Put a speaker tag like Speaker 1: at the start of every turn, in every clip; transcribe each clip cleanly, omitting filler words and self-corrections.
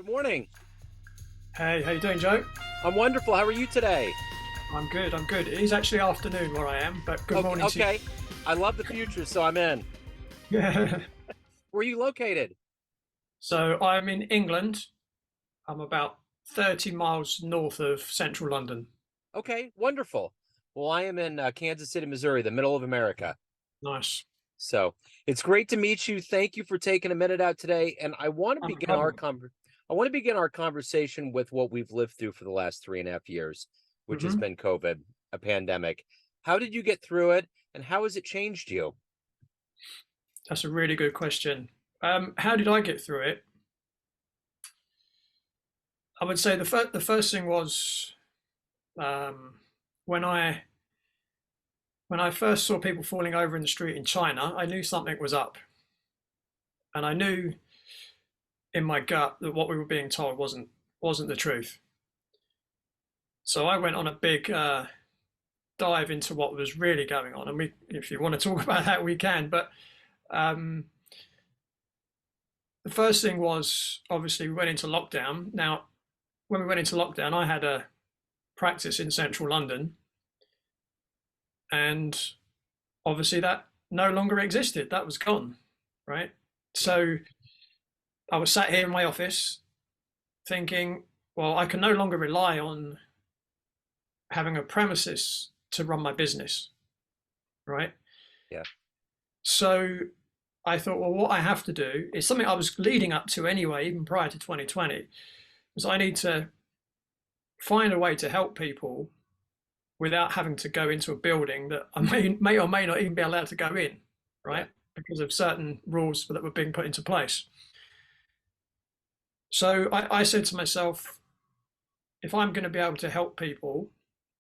Speaker 1: Good morning.
Speaker 2: Hey, how you doing, Joe?
Speaker 1: I'm wonderful. How are you today?
Speaker 2: I'm good. I'm good. It is actually afternoon where I am, but good
Speaker 1: Okay,
Speaker 2: morning to
Speaker 1: okay. I love the future, so I'm in.
Speaker 2: you.
Speaker 1: Where are you located?
Speaker 2: So I'm in England. I'm about 30 miles north of central London.
Speaker 1: Okay, wonderful. Well, I am in Kansas City, Missouri, the middle of America.
Speaker 2: Nice.
Speaker 1: So it's great to meet you. Thank you for taking a minute out today. And I want to
Speaker 2: No
Speaker 1: begin
Speaker 2: problem.
Speaker 1: I want to begin our conversation with what we've lived through for the last 3.5 years, which has
Speaker 2: hmm
Speaker 1: been COVID, a pandemic. How did you get through it, and how has it changed you?
Speaker 2: That's a really good question. How did I get through it? I would say the first thing was um, when I first saw people falling over in the street in China. I knew something was up, and I knew in my gut that what we were being told wasn't the truth. So I went on a big dive into what was really going on, and if you want to talk about that, we can. But um, the first thing was obviously we went into lockdown. Now, when we went into lockdown, I had a practice in central London, and obviously that no longer existed. That was gone, right?
Speaker 1: Yeah,
Speaker 2: So I was sat here in my office thinking, well, I can no longer rely on having a premises to run my business, right?
Speaker 1: yeah,
Speaker 2: So I thought, well, what I have to do is something I was leading up to anyway, even prior to 2020, was I need to find a way to help people without having to go into a building that I may or may not even be allowed to go in,
Speaker 1: yeah,
Speaker 2: right? Because of certain rules that were being put into place. So I said to myself, if I'm going to be able to help people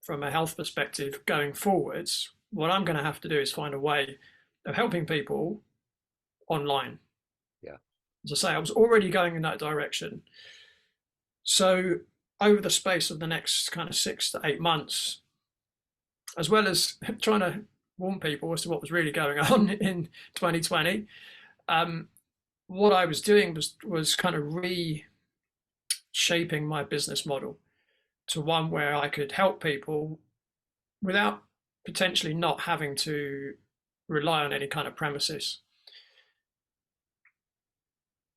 Speaker 2: from a health perspective going forwards, what I'm going to have to do is find a way of helping people online.
Speaker 1: yeah,
Speaker 2: As I say, I was already going in that direction. So over the space of the next kind of 6 to 8 months, as well as trying to warn people as to what was really going on in 2020, um, what I was doing was kind of reshaping my business model to one where I could help people without potentially not having to rely on any kind of premises.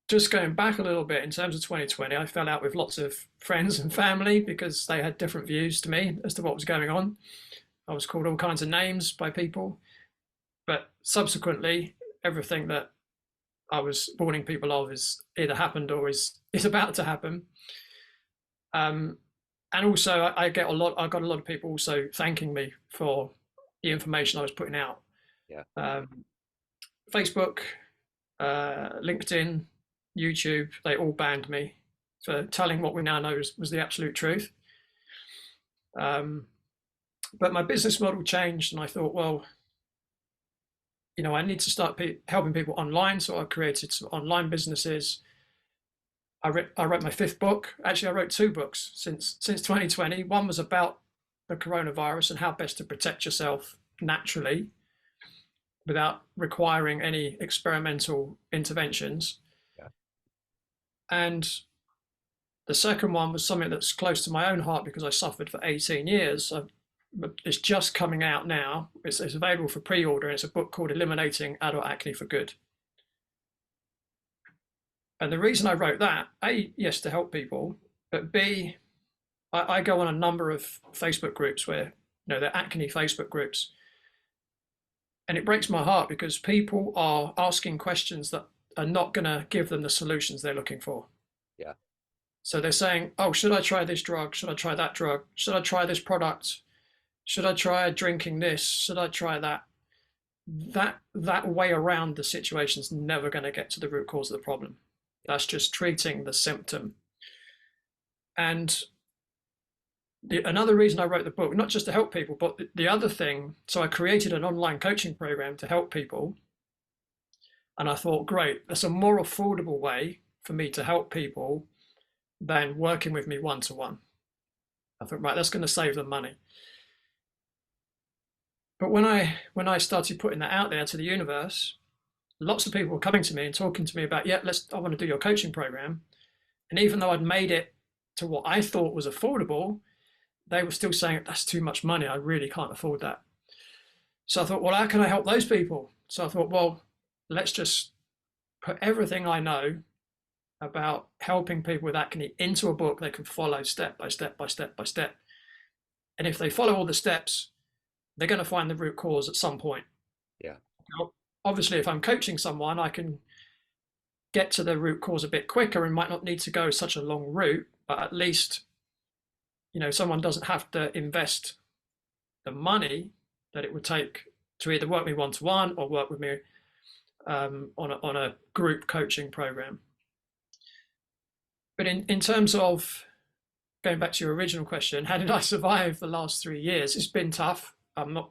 Speaker 2: Just going back a little bit in terms of 2020, I fell out with lots of friends and family because they had different views to me as to what was going on. I was called all kinds of names by people, but subsequently, everything that I was warning people of is either happened or is about to happen. Um, and also, I get a lot. I got a lot of people also thanking me for the information I was putting out.
Speaker 1: yeah.
Speaker 2: Um, Facebook, LinkedIn, YouTube, they all banned me for telling what we now know was the absolute truth. Um, but my business model changed, and I thought, well, I need to start helping people online. So I created some online businesses. I wrote my fifth book. Actually, I wrote two books since 2020. One was about the coronavirus and how best to protect yourself naturally without requiring any experimental interventions.
Speaker 1: Yeah.
Speaker 2: And the second one was something that's close to my own heart because I suffered for 18 years. It's just coming out now. It's available for pre-order, and it's a book called Eliminating Adult Acne for Good. And the reason I wrote that, A, yes, to help people, but B, I go on a number of Facebook groups where, they're acne Facebook groups. And it breaks my heart because people are asking questions that are not going to give them the solutions they're looking for.
Speaker 1: Yeah.
Speaker 2: So they're saying, oh, should I try this drug? Should I try that drug? Should I try this product? Should I try drinking this? Should I try that? That way around the situation is never going to get to the root cause of the problem. That's just treating the symptom. And another reason I wrote the book, not just to help people, but the other thing, so I created an online coaching program to help people. And I thought, great, that's a more affordable way for me to help people than working with me one to one. I thought, right, that's going to save them money. But when I started putting that out there to the universe, lots of people were coming to me and talking to me about, yeah, I want to do your coaching program. And even though I'd made it to what I thought was affordable, they were still saying that's too much money. I really can't afford that. So I thought, well, how can I help those people? So I thought, well, let's just put everything I know about helping people with acne into a book they can follow step by step by step by step. And if they follow all the steps, they're going to find the root cause at some point.
Speaker 1: Yeah.
Speaker 2: Now, obviously, if I'm coaching someone, I can get to the root cause a bit quicker and might not need to go such a long route, but at least, someone doesn't have to invest the money that it would take to either work with me one-to-one or work with me on a group coaching program. But in terms of going back to your original question, how did I survive the last 3 years? It's been tough. I'm not,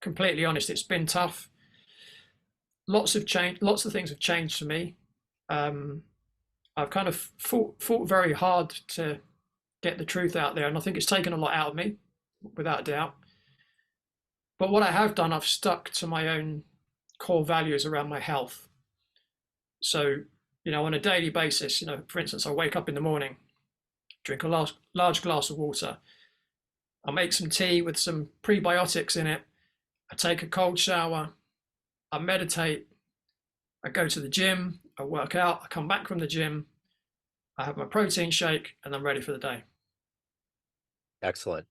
Speaker 2: completely honest. It's been tough. Lots of change. Lots of things have changed for me. I've kind of fought very hard to get the truth out there, and I think it's taken a lot out of me, without a doubt. But what I have done, I've stuck to my own core values around my health. So, on a daily basis, for instance, I wake up in the morning, drink a large glass of water. I make some tea with some prebiotics in it. I take a cold shower. I meditate. I go to the gym. I work out. I come back from the gym. I have my protein shake, and I'm ready for the day.
Speaker 1: Excellent.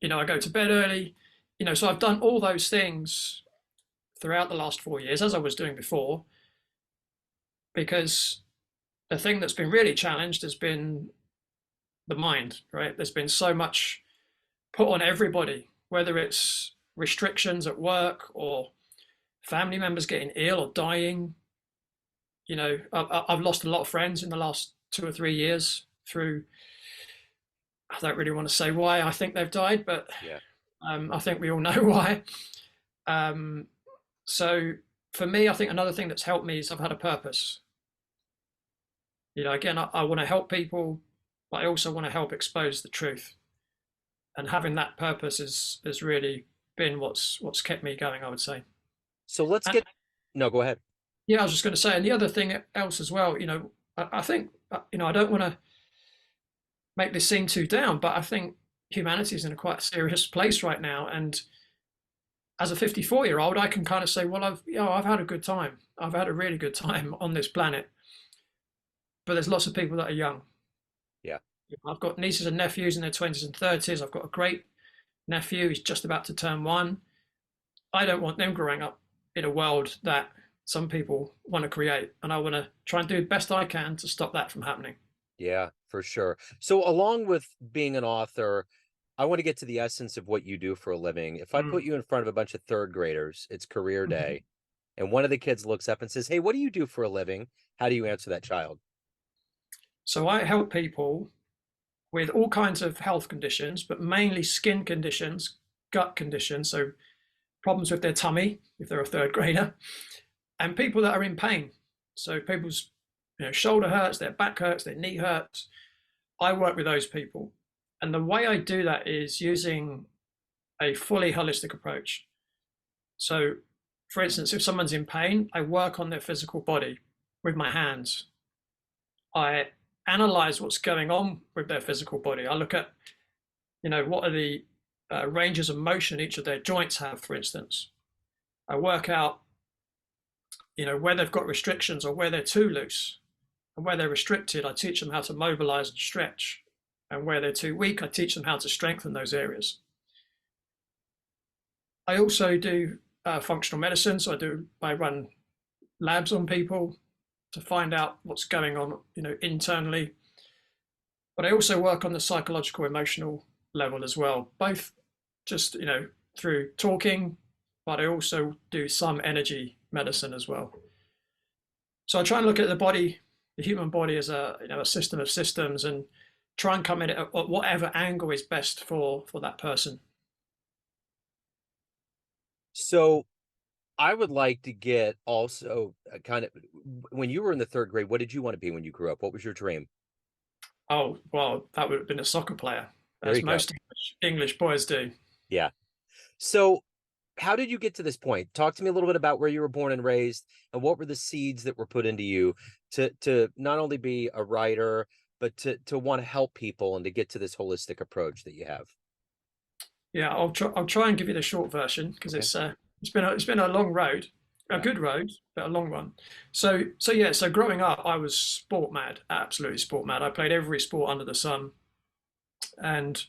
Speaker 2: I go to bed early. So I've done all those things throughout the last 4 years, as I was doing before, because the thing that's been really challenged has been the mind, right? There's been so much put on everybody, whether it's restrictions at work or family members getting ill or dying. I've lost a lot of friends in the last 2 or 3 years through, I don't really want to say why I think they've died, but
Speaker 1: Yeah.
Speaker 2: I think we all know why. So for me, I think another thing that's helped me is I've had a purpose. Again, I want to help people, but I also want to help expose the truth. And having that purpose has really been what's kept me going, I would say.
Speaker 1: So let's
Speaker 2: And,
Speaker 1: get, no, go ahead.
Speaker 2: yeah, I was just going to say, and the other thing else as well, I think, I don't want to make this seem too down, but I think humanity is in a quite serious place right now. And as a 54-year-old, I can kind of say, well, I've had a good time. I've had a really good time on this planet. But there's lots of people that are young.
Speaker 1: Yeah.
Speaker 2: I've got nieces and nephews in their 20s and 30s. I've got a great nephew. He's just about to turn 1. I don't want them growing up in a world that some people want to create. And I want to try and do the best I can to stop that from happening.
Speaker 1: Yeah, for sure. So along with being an author, I want to get to the essence of what you do for a living. If I put you in front of a bunch of third graders, it's career day, and one of the kids looks up and says, "Hey, what do you do for a living?" How do you answer that child?
Speaker 2: So I help people with all kinds of health conditions, but mainly skin conditions, gut conditions. So problems with their tummy, if they're a third grader, and people that are in pain. So people's shoulder hurts, their back hurts, their knee hurts. I work with those people. And the way I do that is using a fully holistic approach. So, for instance, if someone's in pain, I work on their physical body with my hands. I analyze what's going on with their physical body. I look at, what are the ranges of motion each of their joints have, for instance. I work out, where they've got restrictions or where they're too loose. And where they're restricted, I teach them how to mobilize and stretch. And where they're too weak, I teach them how to strengthen those areas. I also do functional medicine. So I run labs on people to find out what's going on, internally. But I also work on the psychological, emotional level as well, both just, through talking, but I also do some energy medicine as well. So I try and look at the human body as a system of systems, and try and come in at whatever angle is best for that person.
Speaker 1: So I would like to get also kind of, when you were in the third grade, what did you want to be when you grew up? What was your dream?
Speaker 2: Oh, well, that would have been a soccer player,
Speaker 1: There you
Speaker 2: as
Speaker 1: go.
Speaker 2: most English boys do.
Speaker 1: Yeah. So how did you get to this point? Talk to me a little bit about where you were born and raised, and what were the seeds that were put into you to not only be a writer, but to want to help people and to get to this holistic approach that you have?
Speaker 2: Yeah, I'll try and give you the short version because
Speaker 1: Okay.
Speaker 2: it's been a long road, a
Speaker 1: Yeah.
Speaker 2: good road, but a long one. So growing up, I was sport mad, absolutely sport mad. I played every sport under the sun, and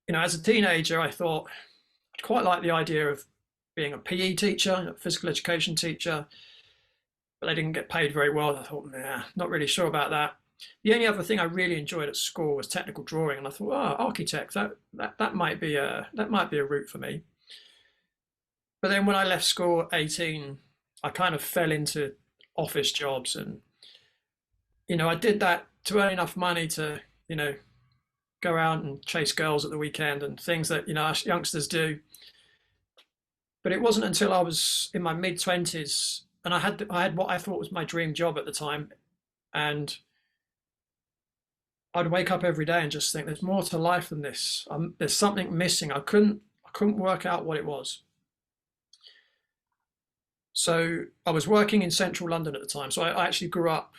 Speaker 2: as a teenager, I thought I'd quite like the idea of being a PE teacher, a physical education teacher, but they didn't get paid very well. I thought, nah, not really sure about that. The only other thing I really enjoyed at school was technical drawing, and I thought, oh, architect, that might be a route for me. But then when I left school at 18, I kind of fell into office jobs, and I did that to earn enough money to go out and chase girls at the weekend and things that us youngsters do. But it wasn't until I was in my mid 20s and I had what I thought was my dream job at the time, and I'd wake up every day and just think, there's more to life than this. There's something missing. I couldn't work out what it was. So I was working in central London at the time. So I actually grew up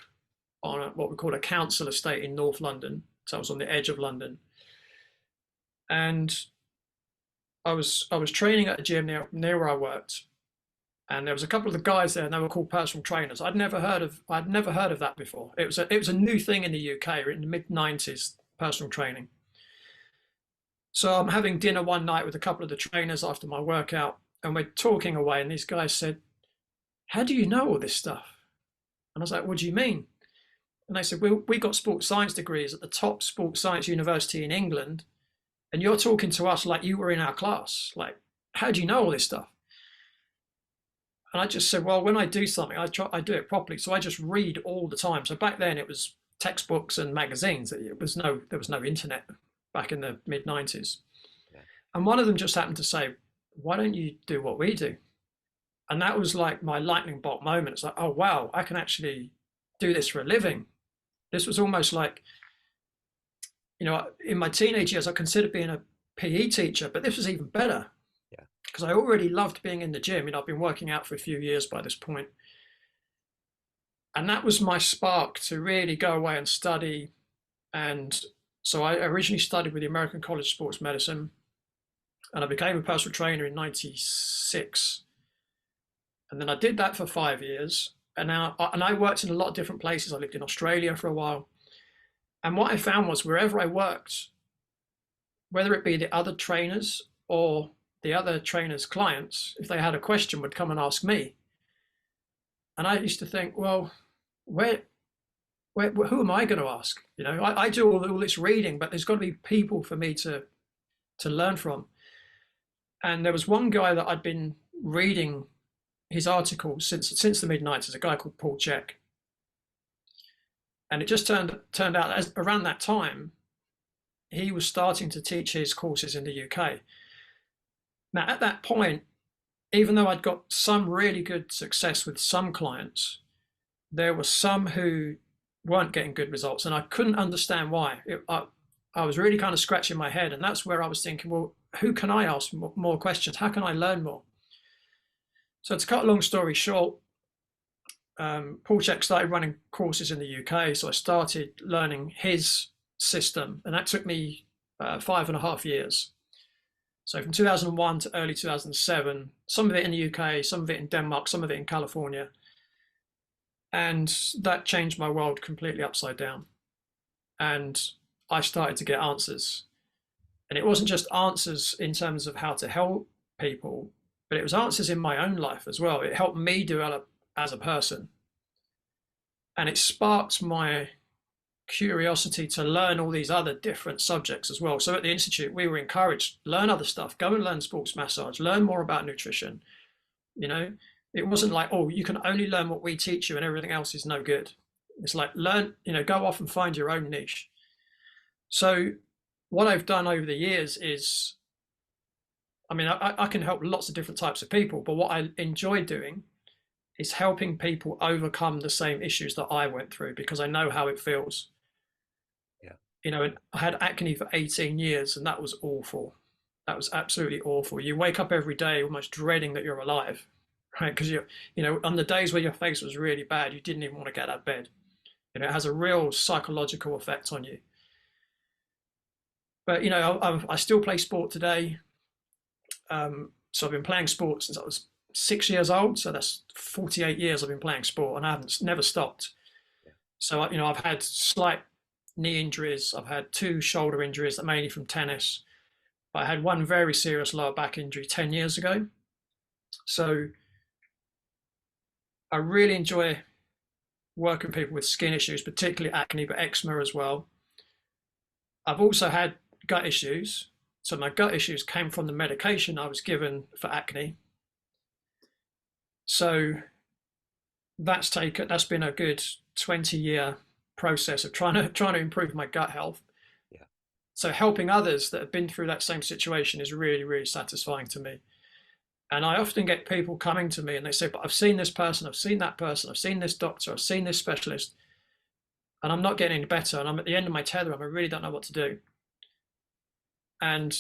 Speaker 2: on what we call a council estate in North London. So I was on the edge of London, and I was training at a gym near where I worked, and there was a couple of the guys there, and they were called personal trainers. I'd never heard of that before. It was a new thing in the UK in the mid 90s, personal training. So I'm having dinner one night with a couple of the trainers after my workout, and we're talking away, and these guys said, "How do you know all this stuff?" And I was like, "What do you mean?" And they said, we got sports science degrees at the top sports science university in England, and you're talking to us like you were in our class. Like, how do you know all this stuff? And I just said, well, when I do something, I do it properly. So I just read all the time. So back then it was textbooks and magazines. There was no internet back in the mid 90s.
Speaker 1: Yeah.
Speaker 2: And one of them just happened to say, why don't you do what we do? And that was like my lightning bolt moment. It's like, oh, wow, I can actually do this for a living. This was almost like, in my teenage years, I considered being a PE teacher, but this was even better
Speaker 1: Yeah.
Speaker 2: because I already loved being in the gym. I've been working out for a few years by this point. And that was my spark to really go away and study. And so I originally studied with the American College of Sports Medicine, and I became a personal trainer in 96. And then I did that for 5 years. And I worked in a lot of different places. I lived in Australia for a while. And what I found was wherever I worked, whether it be the other trainers or the other trainers' clients, if they had a question, would come and ask me. And I used to think, well, who am I going to ask? I do all this reading, but there's got to be people for me to learn from. And there was one guy that I'd been reading his articles since the mid 90s, a guy called Paul Chek. And it just turned out as around that time, he was starting to teach his courses in the UK. Now, at that point, even though I'd got some really good success with some clients, there were some who weren't getting good results, and I couldn't understand why. I was really kind of scratching my head, and that's where I was thinking, well, who can I ask more questions? How can I learn more? So to cut a long story short, Paul Chek started running courses in the UK, so I started learning his system, and that took me 5.5 years. So from 2001 to early 2007, some of it in the UK, some of it in Denmark, some of it in California. And that changed my world completely upside down. And I started to get answers. And it wasn't just answers in terms of how to help people, but it was answers in my own life as well. It helped me develop as a person. And it sparked my curiosity to learn all these other different subjects as well. So at the Institute, we were encouraged, learn other stuff, go and learn sports massage, learn more about nutrition. It wasn't like, oh, you can only learn what we teach you and everything else is no good. It's like, learn, go off and find your own niche. So what I've done over the years is, I can help lots of different types of people, but what I enjoy doing is helping people overcome the same issues that I went through, because I know how it feels.
Speaker 1: Yeah.
Speaker 2: I had acne for 18 years, and that was awful. That was absolutely awful. You wake up every day almost dreading that you're alive. right? Because on the days where your face was really bad, you didn't even want to get out of bed. It has a real psychological effect on you. But I still play sport today. So I've been playing sport since I was 6 years old. So that's 48 years I've been playing sport, and I haven't never stopped. So I've had slight knee injuries. I've had two shoulder injuries, that mainly from tennis. But I had one very serious lower back injury 10 years ago. So I really enjoy working with people with skin issues, particularly acne, but eczema as well. I've also had gut issues. So my gut issues came from the medication I was given for acne. So that's been a good 20-year process of trying to improve my gut health.
Speaker 1: Yeah.
Speaker 2: So helping others that have been through that same situation is really, really satisfying to me. And I often get people coming to me and they say, but I've seen this person, I've seen that person, I've seen this doctor, I've seen this specialist, and I'm not getting any better. And I'm at the end of my tether and I really don't know what to do. And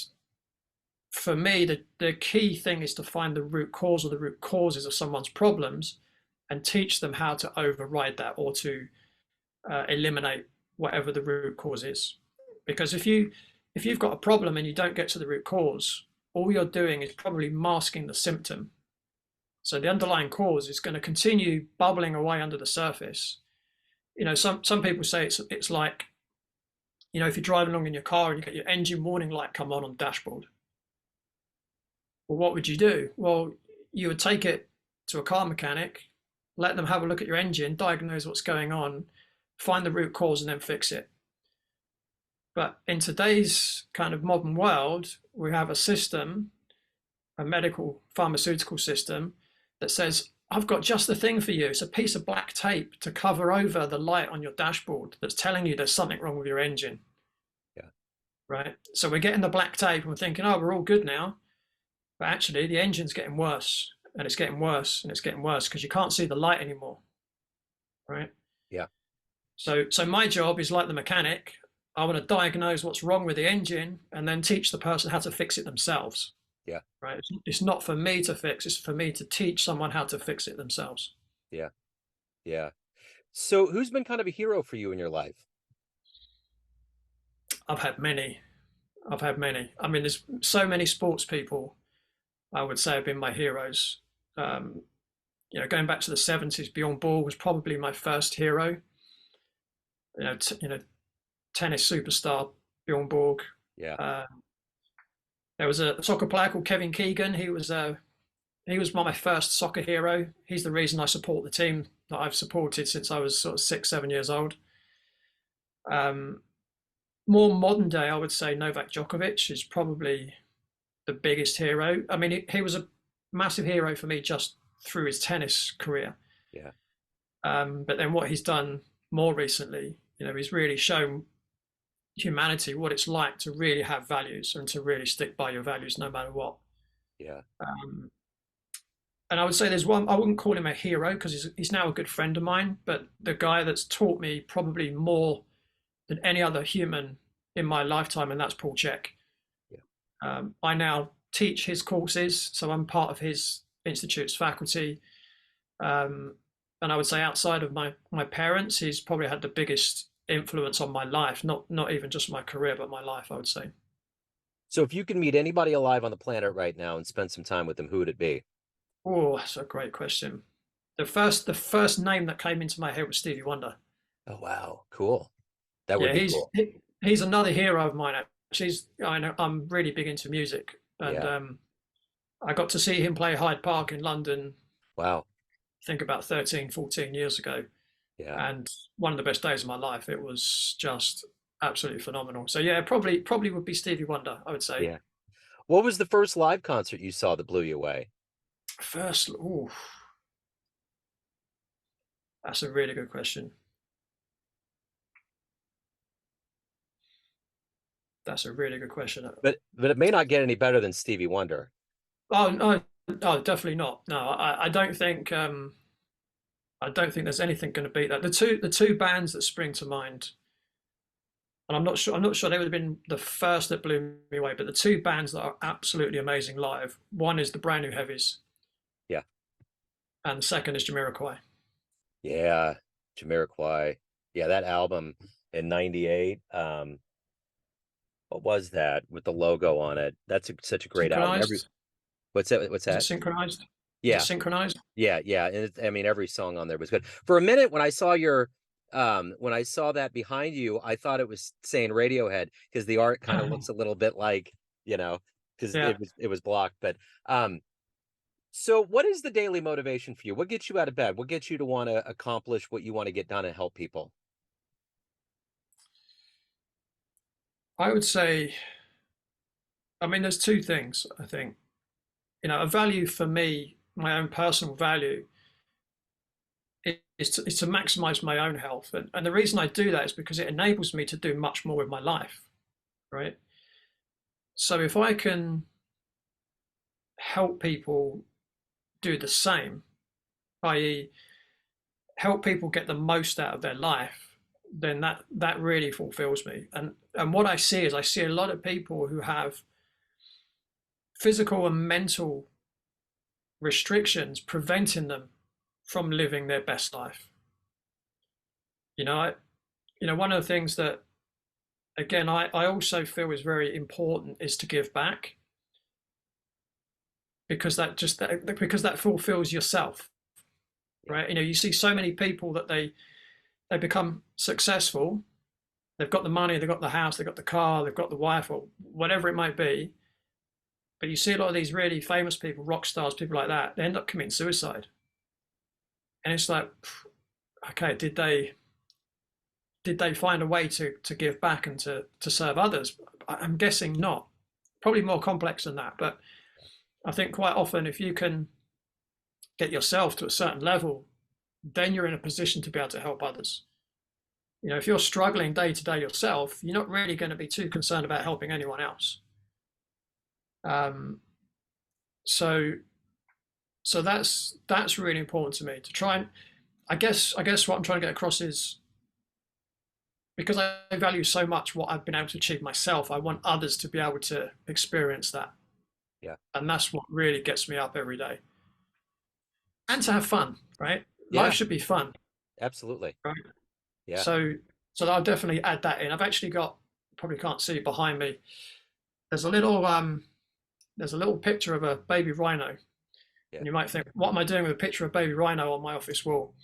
Speaker 2: for me, the key thing is to find the root cause or the root causes of someone's problems and teach them how to override that or to eliminate whatever the root cause is. Because if you've got a problem and you don't get to the root cause, all you're doing is probably masking the symptom. So the underlying cause is going to continue bubbling away under the surface. Some people say it's like, if you're driving along in your car and you get your engine warning light come on the dashboard. Well, what would you do? Well, you would take it to a car mechanic, let them have a look at your engine, diagnose what's going on, find the root cause, and then fix it. But in today's kind of modern world, we have a system, a medical pharmaceutical system, that says, I've got just the thing for you. It's a piece of black tape to cover over the light on your dashboard that's telling you there's something wrong with your engine.
Speaker 1: Yeah.
Speaker 2: Right. So we're getting the black tape and we're thinking, oh, we're all good now. But actually, the engine's getting worse, and it's getting worse, and it's getting worse because you can't see the light anymore. Right.
Speaker 1: Yeah.
Speaker 2: So my job is like the mechanic. I want to diagnose what's wrong with the engine and then teach the person how to fix it themselves.
Speaker 1: Yeah.
Speaker 2: Right. It's not for me to fix, it's for me to teach someone how to fix it themselves.
Speaker 1: Yeah. Yeah. So who's been kind of a hero for you in your life?
Speaker 2: I've had many. I mean, there's so many sports people I would say have been my heroes. Going back to the 70s, Bjorn Borg was probably my first hero. Tennis superstar Bjorn Borg.
Speaker 1: Yeah.
Speaker 2: There was a soccer player called Kevin Keegan. He was my first soccer hero. He's the reason I support the team that I've supported since I was sort of 6, 7 years old. More modern day, I would say Novak Djokovic is probably the biggest hero. I mean, he was a massive hero for me just through his tennis career.
Speaker 1: Yeah.
Speaker 2: But then what he's done more recently, he's really shown humanity what it's like to really have values and to really stick by your values no matter what.
Speaker 1: Yeah.
Speaker 2: And I would say there's one, I wouldn't call him a hero because he's now a good friend of mine, but the guy that's taught me probably more than any other human in my lifetime, and that's Paul Chek.
Speaker 1: Yeah.
Speaker 2: I now teach his courses, so I'm part of his institute's faculty. And I would say outside of my parents, he's probably had the biggest influence on my life, not even just my career, but my life, I would say.
Speaker 1: So if you could meet anybody alive on the planet right now and spend some time with them, who would it be?
Speaker 2: Oh, that's a great question. The first name that came into my head was Stevie Wonder.
Speaker 1: Oh, wow. Cool. That would
Speaker 2: Yeah,
Speaker 1: be cool.
Speaker 2: he's another hero of mine. Actually, I know I'm really big into music, and
Speaker 1: Yeah.
Speaker 2: I got to see him play Hyde Park in London,
Speaker 1: Wow.
Speaker 2: I think about 13, 14 years ago.
Speaker 1: Yeah.
Speaker 2: And one of the best days of my life. It was just absolutely phenomenal. So yeah, probably would be Stevie Wonder, I would say.
Speaker 1: Yeah. What was the first live concert you saw that blew you away?
Speaker 2: First, ooh, that's a really good question. That's a really good question.
Speaker 1: But it may not get any better than Stevie Wonder.
Speaker 2: Oh no, oh, definitely not. No, I don't think there's anything going to beat that. The two bands that spring to mind, and I'm not sure they would have been the first that blew me away, but the two bands that are absolutely amazing live. One is the Brand New Heavies.
Speaker 1: Yeah.
Speaker 2: and the second is Jamiroquai.
Speaker 1: Yeah, Jamiroquai. Yeah, that album in '98. What was that with the logo on it? That's such a great album.
Speaker 2: Synchronized.
Speaker 1: What's that? What's
Speaker 2: Is it
Speaker 1: that?
Speaker 2: synchronized? Is it
Speaker 1: Yeah,
Speaker 2: synchronized?
Speaker 1: yeah. And I mean, every song on there was good. For a minute, when I saw when I saw that behind you, I thought it was saying Radiohead because the art kind of looks a little bit like, you know, because
Speaker 2: Yeah.
Speaker 1: it was blocked. But so what is the daily motivation for you? What gets you out of bed? What gets you to want to accomplish what you want to get done and help people?
Speaker 2: I would say, I mean, there's two things, I think. A value for me, my own personal value, is to maximize my own health. And the reason I do that is because it enables me to do much more with my life, right? So if I can help people do the same, i.e., help people get the most out of their life, then that really fulfills me. And what I see is I see a lot of people who have physical and mental restrictions preventing them from living their best life. You know, one of the things that again I also feel is very important is to give back because that fulfills yourself,
Speaker 1: Yeah,
Speaker 2: right? You see so many people that they become successful, they've got the money, they've got the house, they've got the car, they've got the wife or whatever it might be, but you see a lot of these really famous people, rock stars, people like that, they end up committing suicide, and it's like, okay, did they find a way to give back and to serve others? I'm guessing not. Probably more complex than that. But I think quite often, if you can get yourself to a certain level, then you're in a position to be able to help others. If you're struggling day to day yourself, you're not really going to be too concerned about helping anyone else. Um, so so that's really important to me to try and I guess what I'm trying to get across is because I value so much what I've been able to achieve myself, I want others to be able to experience that.
Speaker 1: yeah,
Speaker 2: And that's what really gets me up every day. And to have fun, right? Life
Speaker 1: yeah.
Speaker 2: should be fun,
Speaker 1: Absolutely.
Speaker 2: right?
Speaker 1: Yeah,
Speaker 2: So so I'll definitely add that in. I've actually got probably can't see behind me. There's a little there's a little picture of a baby rhino.
Speaker 1: yeah,
Speaker 2: And you might think, what am I doing with a picture of a baby rhino on my office wall?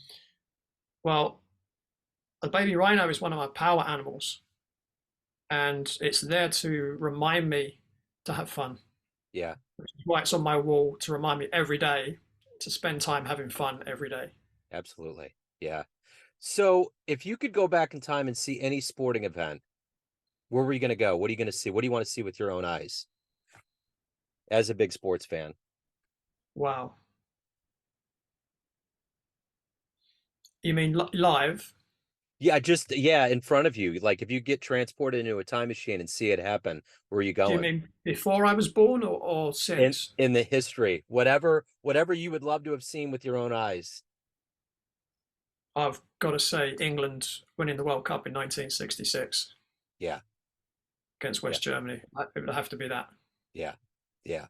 Speaker 2: Well, a baby rhino is one of my power animals, and it's there to remind me to have fun.
Speaker 1: yeah.
Speaker 2: Which is why it's on my wall to remind me every day to spend time having fun every day.
Speaker 1: Absolutely. Yeah. So if you could go back in time and see any sporting event, where were you going to go? What are you going to see? What do you want to see with your own eyes as a big sports fan?
Speaker 2: Wow. You mean live?
Speaker 1: Yeah, just yeah, in front of you. Like if you get transported into a time machine and see it happen, where are you
Speaker 2: Do you
Speaker 1: going?
Speaker 2: mean before I was born or
Speaker 1: In
Speaker 2: since?
Speaker 1: in the history, whatever you would love to have seen with your own eyes.
Speaker 2: I've got to say, England winning the World Cup in 1966
Speaker 1: Yeah,
Speaker 2: against
Speaker 1: yeah,
Speaker 2: West Germany. It would have to be that.
Speaker 1: yeah, yeah,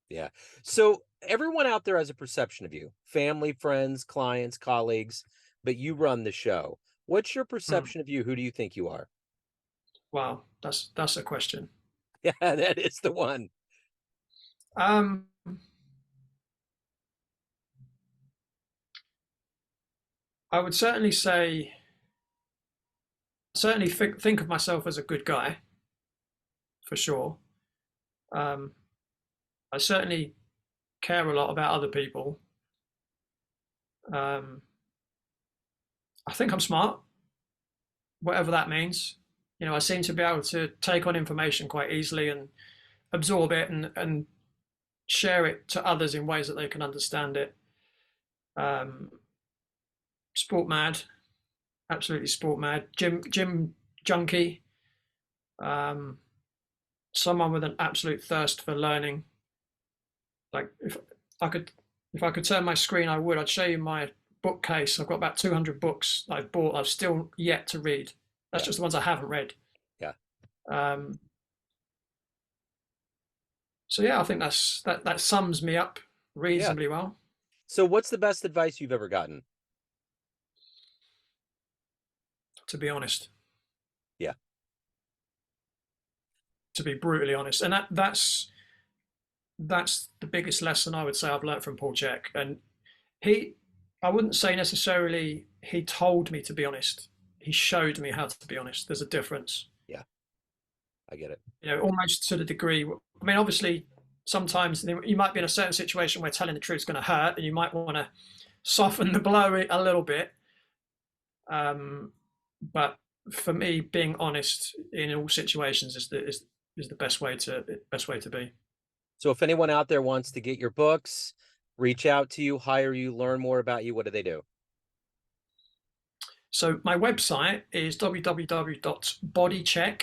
Speaker 1: yeah. So everyone out there has a perception of you, family, friends, clients, colleagues, but you run the show. What's your
Speaker 2: Hmm.
Speaker 1: perception of you? Who do you think you are?
Speaker 2: Wow, that's a question.
Speaker 1: Yeah, that is the one.
Speaker 2: Um, I would certainly say, certainly think of myself as a good guy for sure. Um, I certainly care a lot about other people. Um, I think I'm smart, whatever that means. I seem to be able to take on information quite easily and absorb it and share it to others in ways that they can understand it. Um, sport mad, absolutely sport mad. Gym junkie. Um, someone with an absolute thirst for learning. Like I could, if I could turn my screen, I would. I'd show you my bookcase. I've got about 200 books I've bought. I've still yet to read. That's
Speaker 1: Yeah,
Speaker 2: just the ones I haven't read.
Speaker 1: yeah,
Speaker 2: Um, so yeah, I think that sums me up
Speaker 1: yeah.
Speaker 2: reasonably well.
Speaker 1: So what's the best advice you've ever gotten?
Speaker 2: To be honest,
Speaker 1: Yeah.
Speaker 2: to be brutally honest, and that's the biggest lesson I would say I've learned from Paul Chek. And he, I wouldn't say necessarily he told me to be honest. He showed me how to be honest. There's a difference.
Speaker 1: Yeah. I get it.
Speaker 2: Almost to the degree. I mean, obviously, sometimes you might be in a certain situation where telling the truth is going to hurt, and you might want to soften the blow a little bit. But for me, being honest in all situations is the best way to be.
Speaker 1: So if anyone out there wants to get your books, reach out to you, hire you, learn more about you, what do they do?
Speaker 2: So my website is www.bodychek,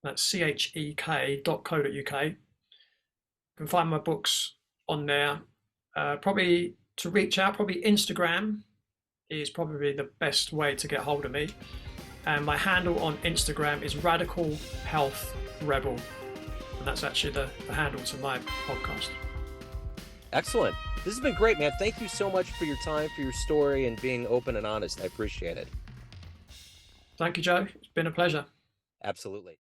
Speaker 2: that's chek.co.uk. You can find my books on there. Probably to reach out, probably Instagram is probably the best way to get hold of me. And my handle on Instagram is Radical Health Rebel. And that's actually the handle to my podcast.
Speaker 1: Excellent. This has been great, man. Thank you so much for your time, for your story, and being open and honest. I appreciate it.
Speaker 2: Thank you, Joe. It's been a pleasure.
Speaker 1: Absolutely.